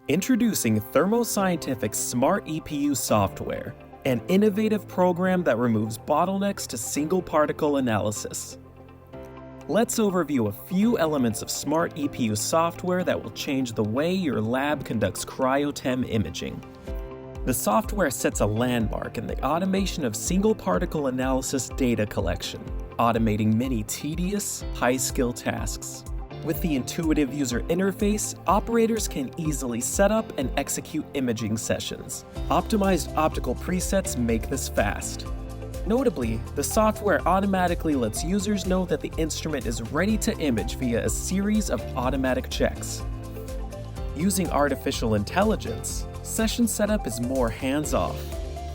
Introducing Thermo Scientific's Smart EPU software, an innovative program that removes bottlenecks to single particle analysis. Let's overview a few elements of Smart EPU software that will change the way your lab conducts cryo-TEM imaging. The software sets a landmark in the automation of single particle analysis data collection, automating many tedious, high-skill tasks. With the intuitive user interface, operators can easily set up and execute imaging sessions. Optimized optical presets make this fast. Notably, the software automatically lets users know that the instrument is ready to image via a series of automatic checks. Using artificial intelligence, session setup is more hands-off.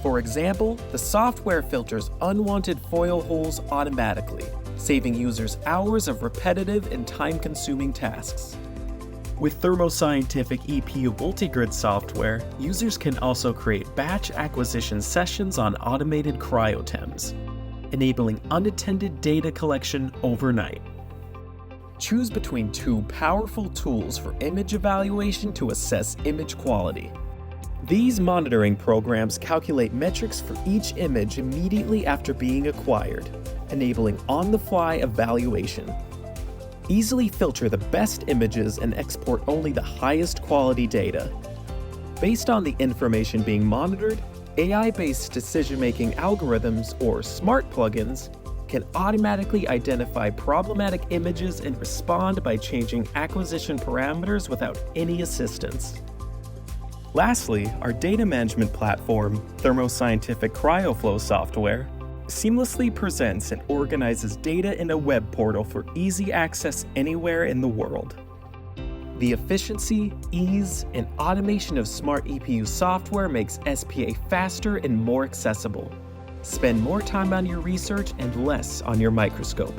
For example, the software filters unwanted foil holes automatically, saving users hours of repetitive and time-consuming tasks. With Thermo Scientific EPU Multigrid software, users can also create batch acquisition sessions on automated cryo-TEMs, enabling unattended data collection overnight. Choose between two powerful tools for image evaluation to assess image quality. These monitoring programs calculate metrics for each image immediately after being acquired, enabling on-the-fly evaluation. Easily filter the best images and export only the highest quality data. Based on the information being monitored, AI-based decision-making algorithms, or smart plugins, can automatically identify problematic images and respond by changing acquisition parameters without any assistance. Lastly, our data management platform, Thermo Scientific CryoFlow software, seamlessly presents and organizes data in a web portal for easy access anywhere in the world. The efficiency, ease, and automation of Smart EPU software makes SPA faster and more accessible. Spend more time on your research and less on your microscope.